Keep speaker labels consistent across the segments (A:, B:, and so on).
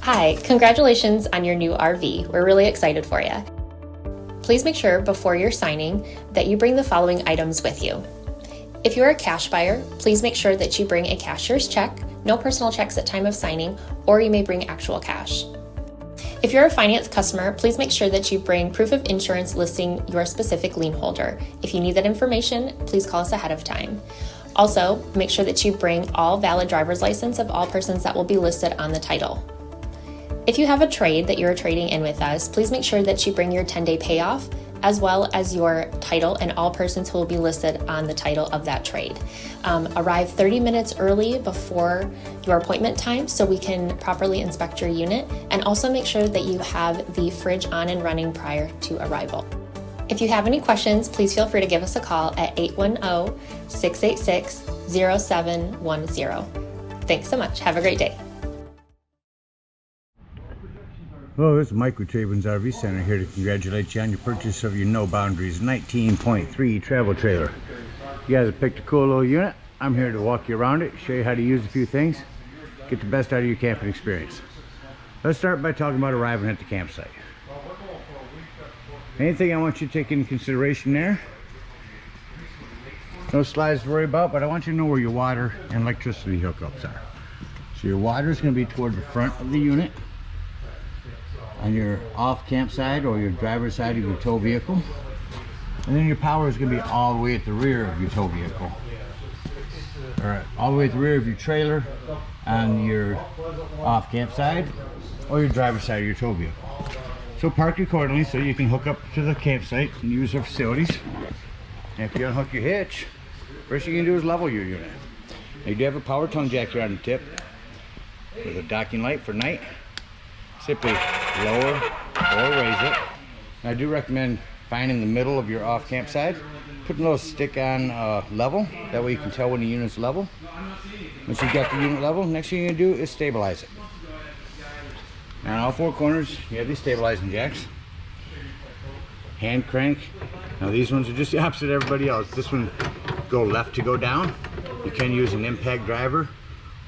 A: Hi, congratulations on your new RV. We're really excited for you. Please make sure before you're signing that you bring the following items with you. If you're a cash buyer, please make sure that you bring a cashier's check, no personal checks at time of signing, or you may bring actual cash. If you're a finance customer, please make sure that you bring proof of insurance listing your specific lien holder. If you need that information, please call us ahead of time. Also, make sure that you bring all valid driver's license of all persons that will be listed on the title. If you have a trade that you're trading in with us, please make sure that you bring your 10-day payoff as well as your title and all persons who will be listed on the title of that trade. Arrive 30 minutes early before your appointment time so we can properly inspect your unit, and also make sure that you have the fridge on and running prior to arrival. If you have any questions, please feel free to give us a call at 810-686-0710. Thanks so much. Have a great day.
B: Hello, this is Mike with TradeWinds RV Center here to congratulate you on your purchase of your No Boundaries 19.3 travel trailer. You guys have picked a cool little unit. I'm here to walk you around it, show you how to use a few things, get the best out of your camping experience. Let's start by talking about arriving at the campsite. Anything I want you to take into consideration there, no slides to worry about, but I want you to know where your water and electricity hookups are. So your water is going to be toward the front of the unit, on your off camp side or your driver's side of your tow vehicle, and then your power is going to be all the way at the rear of your tow vehicle, or all the way at the rear of your trailer on your off camp side or your driver's side of your tow vehicle. So park accordingly so you can hook up to the campsite and use our facilities. And if you unhook your hitch, first thing you can do is level your unit. Now, you do have a power tongue jack here on the tip with a docking light for night. Simply lower or raise it. And I do recommend finding the middle of your off camp side, putting a little stick on level, that way you can tell when the unit's level. Once you've got the unit level, next thing you're going to do is stabilize it. Now on all four corners you have these stabilizing jacks, hand crank. Now these ones are just the opposite of everybody else. This one go left to go down. You can use an impact driver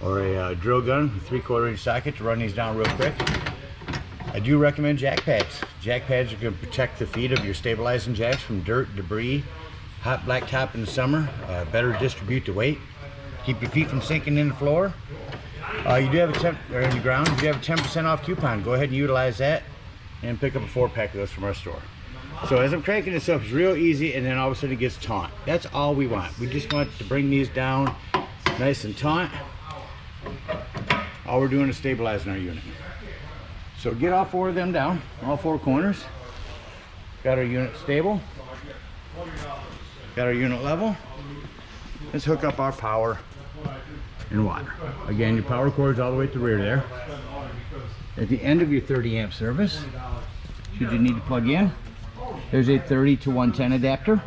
B: or a drill gun with 3/4 inch socket to run these down real quick. I do recommend jack pads. Jack pads are going to protect the feet of your stabilizing jacks from dirt, debris, hot blacktop in the summer, better distribute the weight, keep your feet from sinking in the floor. You do have a in the ground. You do have a 10% off coupon. Go ahead and utilize that and pick up a 4-pack of those from our store. So as I'm cranking this up, it's real easy, and then all of a sudden it gets taut. That's all we want. We just want to bring these down nice and taut. All we're doing is stabilizing our unit. So get all four of them down, all four corners. Got our unit stable. Got our unit level. Let's hook up our power and water. Again, your power cord's all the way at the rear there. At the end of your 30 amp service, should you need to plug in, there's a 30 to 110 adapter.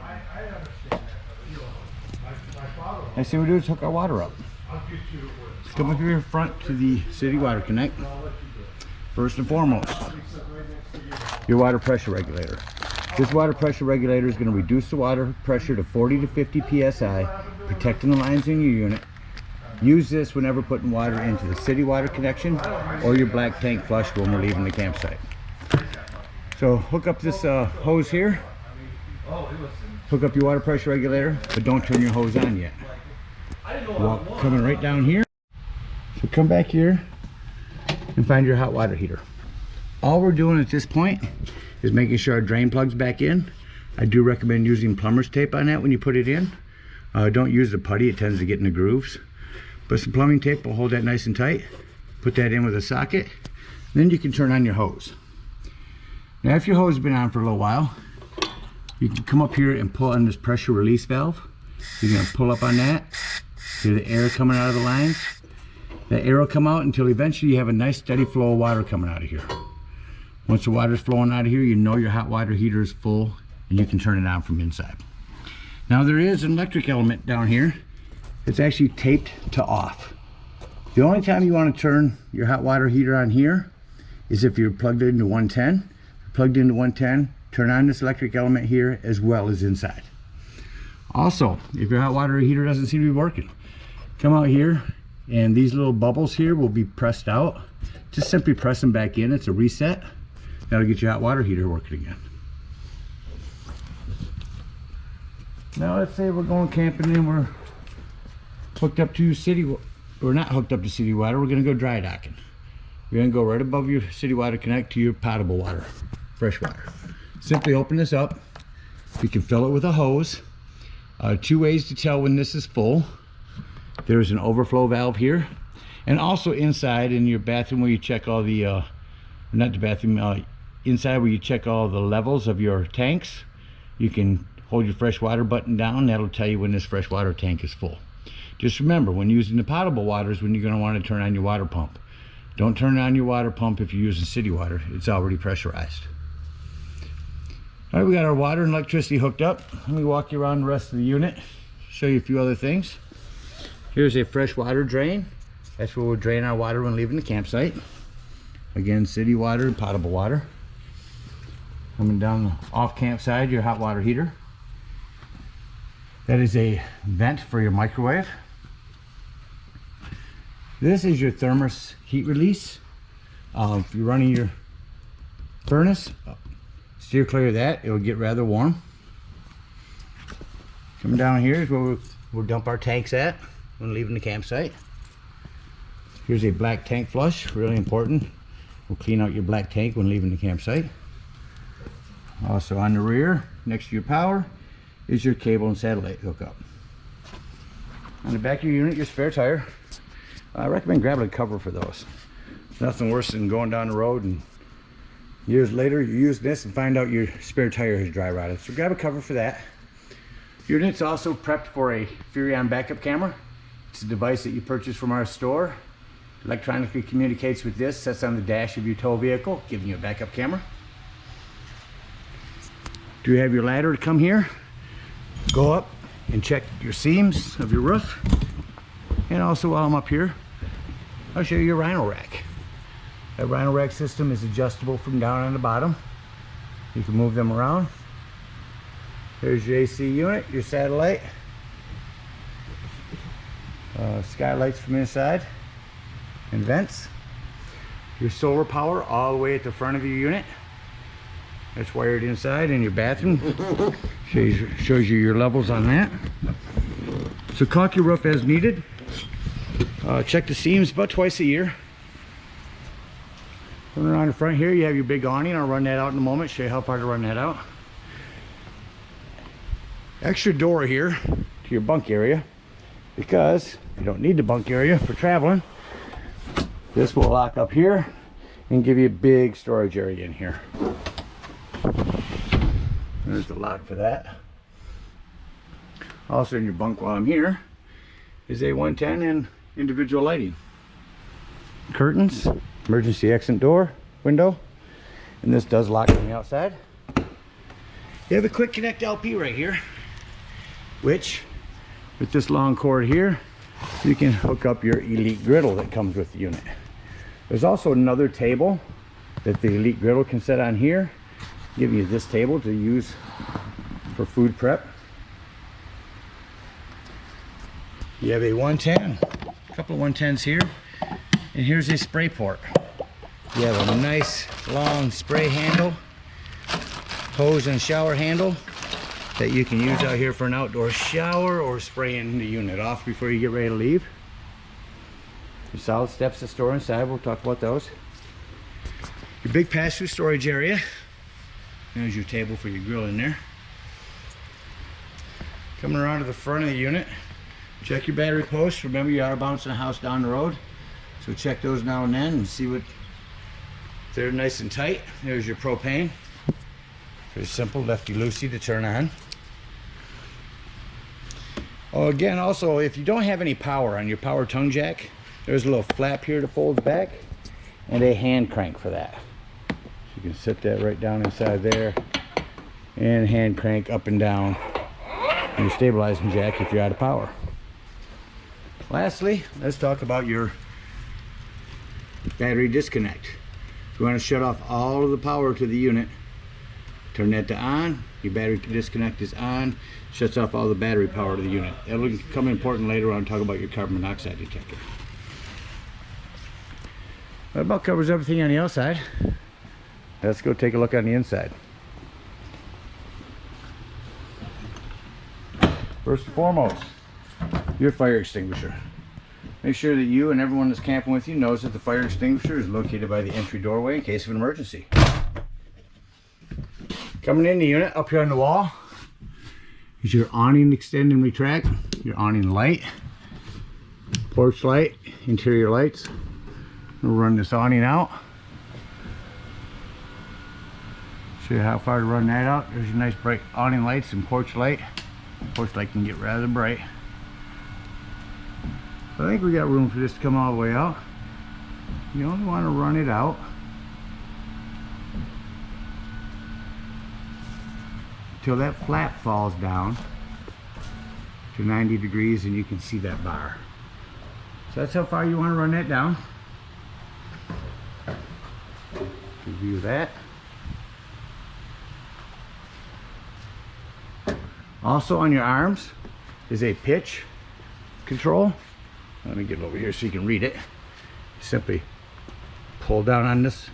B: Next thing we do is hook our water up. Let's come up here in front to the city water connect. First and foremost, your water pressure regulator. This water pressure regulator is going to reduce the water pressure to 40 to 50 psi, protecting the lines in your unit. Use this whenever putting water into the city water connection or your black tank flush when we're leaving the campsite. So hook up this hose here, hook up your water pressure regulator, but don't turn your hose on yet. Coming right down here. So come back here and find your hot water heater. All we're doing at this point is making sure our drain plug's back in. I do recommend using plumber's tape on that when you put it in. Don't use the putty, it tends to get in the grooves. But some plumbing tape will hold that nice and tight. Put that in with a socket. Then you can turn on your hose. Now if your hose has been on for a little while, you can come up here and pull on this pressure release valve. You're going to pull up on that. Hear the air coming out of the lines. That air will come out until eventually you have a nice steady flow of water coming out of here. Once the water is flowing out of here, you know your hot water heater is full and you can turn it on from inside. Now there is an electric element down here. It's actually taped to off. The only time you want to turn your hot water heater on here is if you're plugged into 110. Plugged into 110, turn on this electric element here as well as inside. Also, if your hot water heater doesn't seem to be working, come out here, And these little bubbles here will be pressed out. Just simply press them back in. It's a reset. That'll get your hot water heater working again. Now let's say we're going camping and we're hooked up to city, we're not hooked up to city water, we're going to go dry docking. We're going to go right above your city water connect to your potable water, fresh water. Simply open this up. You can fill it with a hose. Two ways to tell when this is full. There's an overflow valve here, and also inside in your bathroom where you check all the not the bathroom, inside where you check all the levels of your tanks, you can hold your fresh water button down. That'll tell you when this fresh water tank is full. Just remember, when using the potable water is when you're going to want to turn on your water pump. Don't turn on your water pump if you're using city water. It's already pressurized. All right, we got our water and electricity hooked up. Let me walk you around the rest of the unit, show you a few other things. Here's a fresh water drain. That's where we'll drain our water when leaving the campsite. Again, city water and potable water. Coming down the off camp side, your hot water heater. That is a vent for your microwave. This is your thermos heat release. If you're running your furnace, steer clear of that. It'll get rather warm. Coming down here is where we'll dump our tanks at when leaving the campsite. Here's a black tank flush, really important. We'll clean out your black tank when leaving the campsite. Also on the rear, next to your power, is your cable and satellite hookup. On the back of your unit, your spare tire. I recommend grabbing a cover for those. Nothing worse than going down the road and years later you use this and find out your spare tire is dry rotted. So grab a cover for that. Your unit's also prepped for a Furion backup camera. It's a device that you purchase from our store. Electronically communicates with this, sets on the dash of your tow vehicle, giving you a backup camera. Do you have your ladder to come here? Go up and check your seams of your roof. And also while I'm up here, I'll show you your rhino rack. That rhino rack system is adjustable from down on the bottom. You can move them around. There's your AC unit, your satellite, skylights from inside, and vents. Your solar power all the way at the front of your unit. That's wired inside in your bathroom. Shows you your levels on that. So caulk your roof as needed. Check the seams about twice a year. Turn around the front here, you have your big awning. I'll run that out in a moment, show you how far to run that out. Extra door here to your bunk area, because you don't need the bunk area for traveling. This will lock up here and give you a big storage area in here. There's the lock for that. Also in your bunk while I'm here is a 110 and individual lighting. Curtains, emergency exit door, window, and this does lock from the outside. You have a quick connect LP right here, which with this long cord here, you can hook up your Elite griddle that comes with the unit. There's also another table that the Elite griddle can set on here, giving you this table to use for food prep. You have a 110, a couple of 110s here, and here's a spray port. You have a nice long spray handle, hose and shower handle that you can use out here for an outdoor shower or spraying the unit off before you get ready to leave. Your solid steps to store inside, we'll talk about those. Your big pass-through storage area. There's your table for your grill in there. Coming around to the front of the unit, check your battery posts. Remember, you are bouncing a house down the road, so check those now and then and see what they're nice and tight. There's your propane. Very simple, lefty-loosey to turn on. Oh, again, also, if you don't have any power on your power tongue jack, there's a little flap here that folds back and a hand crank for that. So you can sit that right down inside there and hand crank up and down your stabilizing jack if you're out of power. Lastly, let's talk about your battery disconnect. If you want to shut off all of the power to the unit, turn that to on. Your battery disconnect is on, shuts off all the battery power to the unit. It'll become important later on to talk about your carbon monoxide detector. That about covers everything on the outside. Let's go take a look on the inside. First and foremost, your fire extinguisher. Make sure that you and everyone that's camping with you knows that the fire extinguisher is located by the entry doorway in case of an emergency. Coming in the unit, up here on the wall, is your awning extend and retract, your awning light, porch light, interior lights. We'll run this awning out. Show you how far to run that out. There's your nice bright awning lights and porch light. Porch light can get rather bright. I think we got room for this to come all the way out. You only want to run it out till that flap falls down to 90 degrees and you can see that bar. So that's how far you want to run that down. View that. Also on your arms is a pitch control. Let me get it over here so you can read it. Simply pull down on this.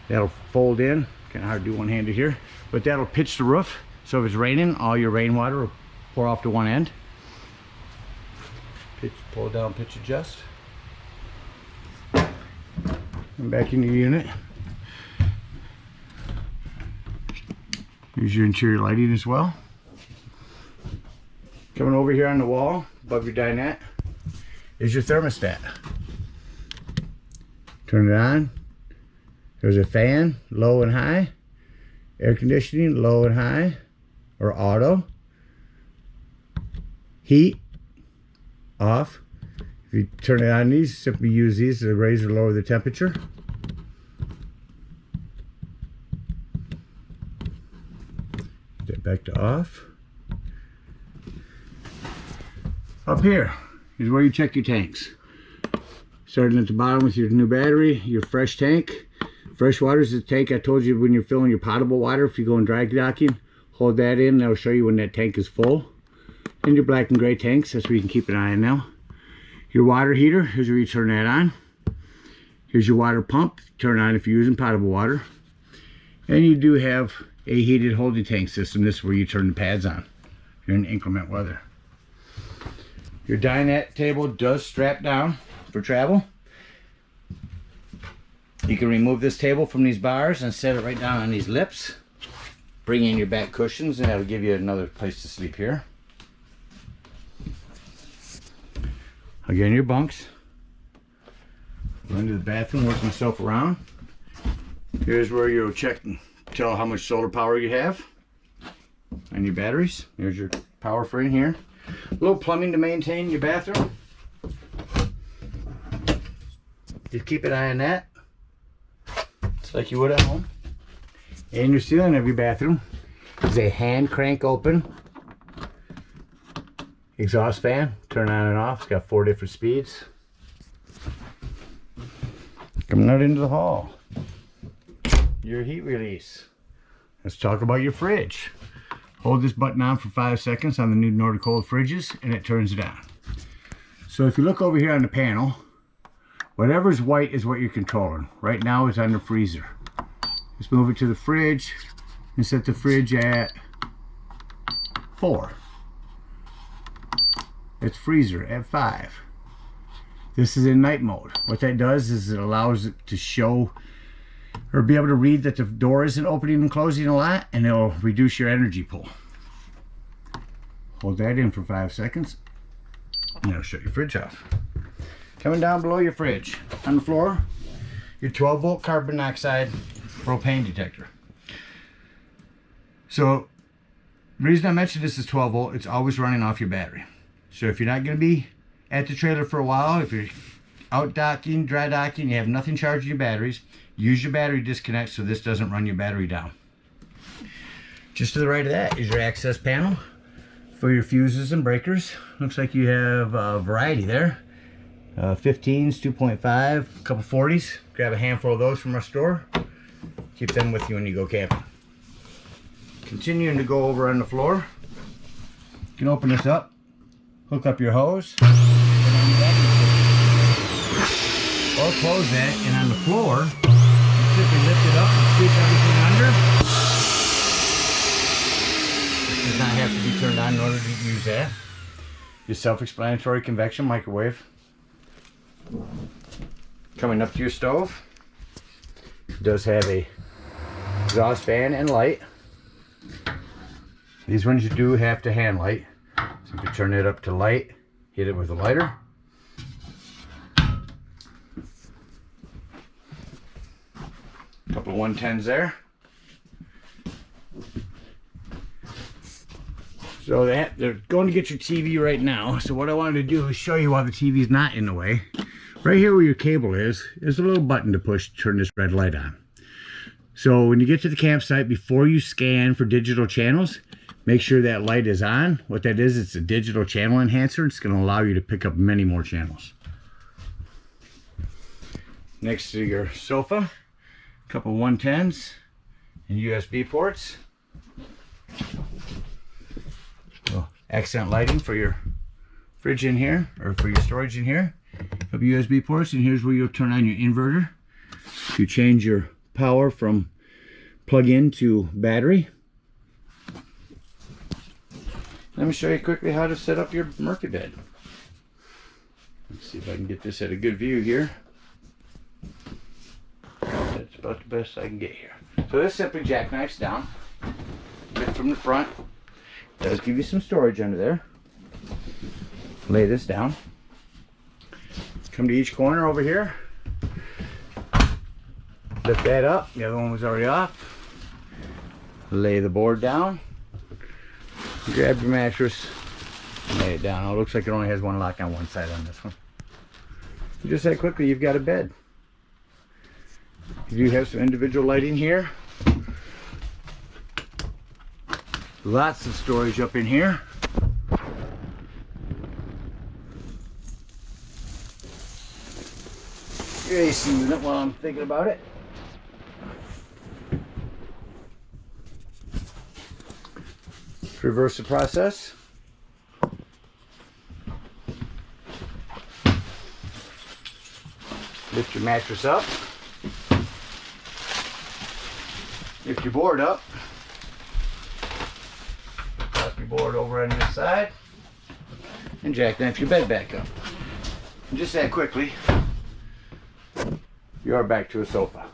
B: That'll fold in. Kind of hard to do one-handed here, but that'll pitch the roof. So if it's raining, all your rainwater will pour off to one end. Pitch, pull down, pitch adjust. And back into your unit. Here's your interior lighting as well. Coming over here on the wall, above your dinette, is your thermostat. Turn it on. There's a fan, low and high. Air conditioning, low and high, or auto. Heat, off. If you turn it on these, simply use these to raise or lower the temperature. Get back to off. Up here is where you check your tanks. Starting at the bottom with your new battery, your fresh tank. Fresh water is the tank I told you when you're filling your potable water. If you go in dry docking, hold that in. That'll show you when that tank is full. And your black and gray tanks, that's where you can keep an eye on now. Your water heater, here's where you turn that on. Here's your water pump, turn on if you're using potable water. And you do have a heated holding tank system. This is where you turn the pads on if you're in inclement weather. Your dinette table does strap down for travel. You can remove this table from these bars and set it right down on these lips. Bring in your back cushions and that'll give you another place to sleep here. Again, your bunks. Go into the bathroom, work myself around. Here's where you'll check and tell how much solar power you have on your batteries. Here's your power for in here. A little plumbing to maintain your bathroom. Just keep an eye on that. It's like you would at home. And your ceiling of your bathroom is a hand crank open exhaust fan. Turn on and off. It's got 4 different speeds. Coming out into the hall. Your heat release. Let's talk about your fridge. Hold this button on for 5 seconds on the new Nordic Cold fridges and it turns it on. So if you look over here on the panel, whatever's white is what you're controlling. Right now it's on the freezer. Just move it to the fridge and set the fridge at 4. It's freezer at 5. This is in night mode. What that does is it allows it to show or be able to read that the door isn't opening and closing a lot, and it'll reduce your energy pull. Hold that in for 5 seconds and it'll shut your fridge off. Coming down below your fridge on the floor, your 12-volt carbon monoxide propane detector. So the reason I mentioned this is 12 volt, it's always running off your battery. So if you're not going to be at the trailer for a while, if you're out docking, dry docking, you have nothing charging your batteries, use your battery disconnect so this doesn't run your battery down. Just to the right of that is your access panel for your fuses and breakers. Looks like you have a variety there. 15s, 2.5, a couple 40s. Grab a handful of those from our store. Keep them with you when you go camping. Continuing to go over on the floor, you can open this up, hook up your hose. Also close that, and on the floor, you simply lift it up and scoop everything under. This does not have to be turned on in order to use that. Your self-explanatory convection microwave. Coming up to your stove. It does have a exhaust fan and light. These ones you do have to hand light. So you can turn it up to light, hit it with a lighter. Couple of 110s there. So they're going to get your TV right now. So what I wanted to do is show you while the TV is not in the way. Right here where your cable is, there's a little button to push to turn this red light on. So when you get to the campsite, before you scan for digital channels, make sure that light is on. What that is, it's a digital channel enhancer. It's going to allow you to pick up many more channels. Next to your sofa, a couple 110s and USB ports. Accent lighting for your fridge in here, or for your storage in here. Have USB ports, and here's where you'll turn on your inverter to change your power from plug-in to battery. Let me show you quickly how to set up your Murphy bed. Let's see if I can get this at a good view here. That's about the best I can get here. So this simply jackknifes down, lift from the front. Does give you some storage under there. Lay this down. Come to each corner over here. Lift that up. The other one was already off. Lay the board down. Grab your mattress. Lay it down. Oh, it looks like it only has one lock on one side on this one. Just that quickly, you've got a bed. You do have some individual lighting here. Lots of storage up in here. Your AC unit while I'm thinking about it. Reverse the process. Lift your mattress up. Lift your board up. Board over on this side and jackknife your bed back up. And just that quickly, you are back to a sofa.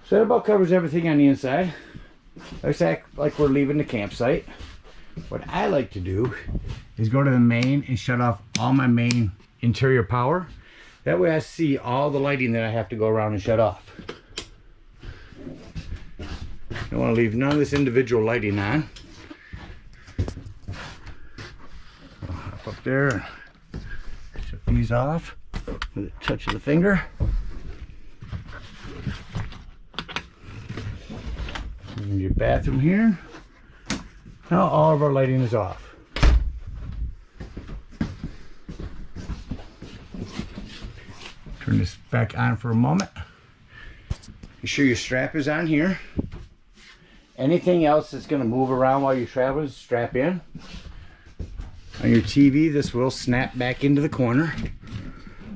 B: So that about covers everything on the inside. Let's act like we're leaving the campsite. What I like to do is go to the main and shut off all my main interior power. That way I see all the lighting that I have to go around and shut off. I don't want to leave none of this individual lighting on. I'll hop up there and shut these off with a touch of the finger. And your bathroom here. Now all of our lighting is off. Turn this back on for a moment. Make sure your strap is on here. Anything else that's going to move around while you're traveling, strap in. On your TV, this will snap back into the corner.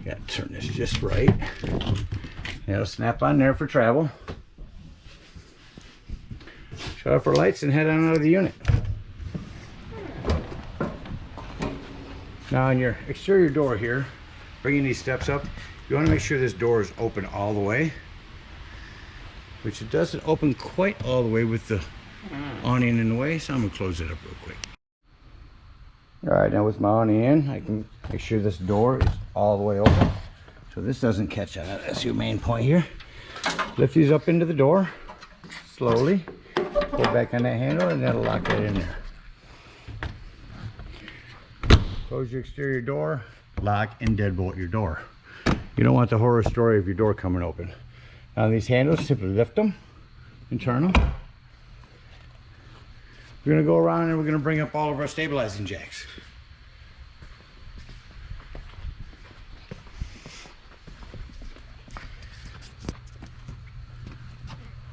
B: Got to turn this just right. It'll snap on there for travel. Shut off our lights and head on out of the unit. Now on your exterior door here, bringing these steps up, you want to make sure this door is open all the way. Which it doesn't open quite all the way with the awning in the way, so I'm going to close it up real quick. Alright, now with my awning in, I can make sure this door is all the way open. So this doesn't catch on it. That's your main point here. Lift these up into the door, slowly. Pull back on that handle and that'll lock that in there. Close your exterior door, lock and deadbolt your door. You don't want the horror story of your door coming open. Now these handles, simply lift them and turn them. We're going to go around and we're going to bring up all of our stabilizing jacks.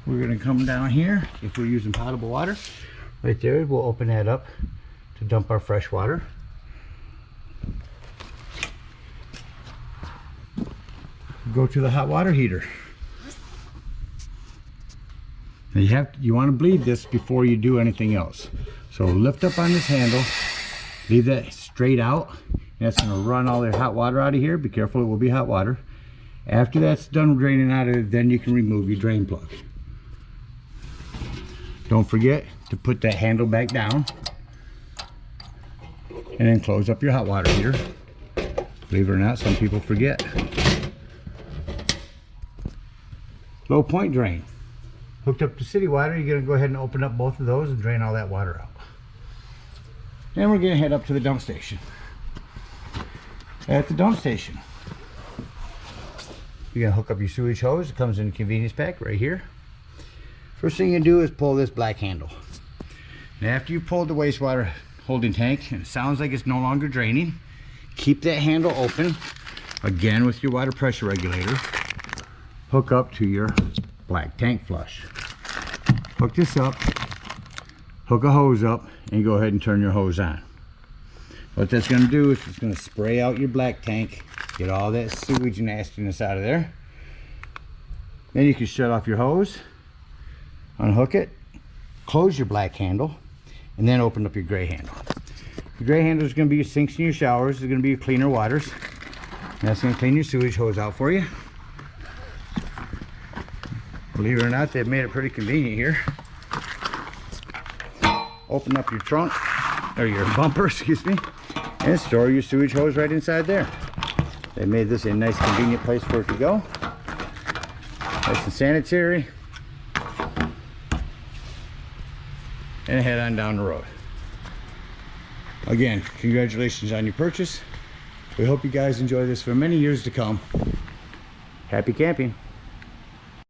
B: We're going to come down here. If we're using potable water, right there, we'll open that up to dump our fresh water. go to the hot water heater. Now you want to bleed this before you do anything else. So lift up on this handle, leave that straight out, and that's going to run all the hot water out of here. Be careful, it will be hot water. After that's done draining out of it, then you can remove your drain plug. Don't forget to put that handle back down and then close up your hot water heater. Believe it or not, some people forget. Low point drain. Hooked up to city water, you're going to go ahead and open up both of those and drain all that water out. And we're going to head up to the dump station. At the dump station, you're going to hook up your sewage hose. It comes in a convenience pack right here. First thing you do is pull this black handle. And after you pull the wastewater holding tank and it sounds like it's no longer draining, keep that handle open again with your water pressure regulator. Hook up to your black tank flush. Hook this up, hook a hose up, and go ahead and turn your hose on. What that's going to do is it's going to spray out your black tank, get all that sewage nastiness out of there. Then you can shut off your hose, unhook it, close your black handle, and then open up your gray handle. The gray handle is going to be your sinks and your showers. It's going to be your cleaner waters. And that's going to clean your sewage hose out for you. Believe it or not, they've made it pretty convenient here. Open up your trunk, or your bumper, excuse me, and store your sewage hose right inside there. They made this a nice convenient place for it to go. Nice and sanitary. And head on down the road. Again, congratulations on your purchase. We hope you guys enjoy this for many years to come. Happy camping.